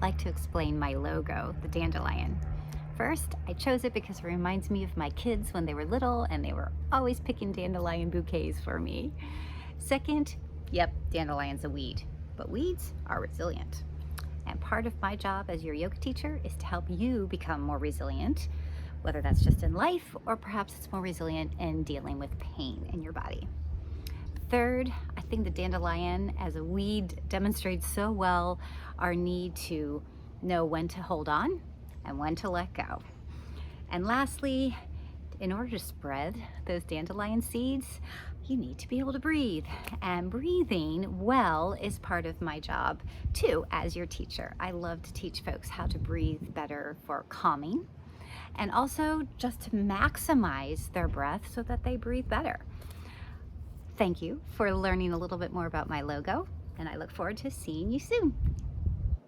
like to explain my logo, the dandelion. First, I chose it because it reminds me of my kids when they were little and they were always picking dandelion bouquets for me. Second, yep, dandelion's a weed, but weeds are resilient. And part of my job as your yoga teacher is to help you become more resilient, whether that's just in life or perhaps it's more resilient in dealing with pain in your body. Third, I think the dandelion as a weed demonstrates so well our need to know when to hold on and when to let go. And lastly, in order to spread those dandelion seeds, you need to be able to breathe. And breathing well is part of my job too as your teacher. I love to teach folks how to breathe better for calming and also just to maximize their breath so that they breathe better. Thank you for learning a little bit more about my logo, and I look forward to seeing you soon.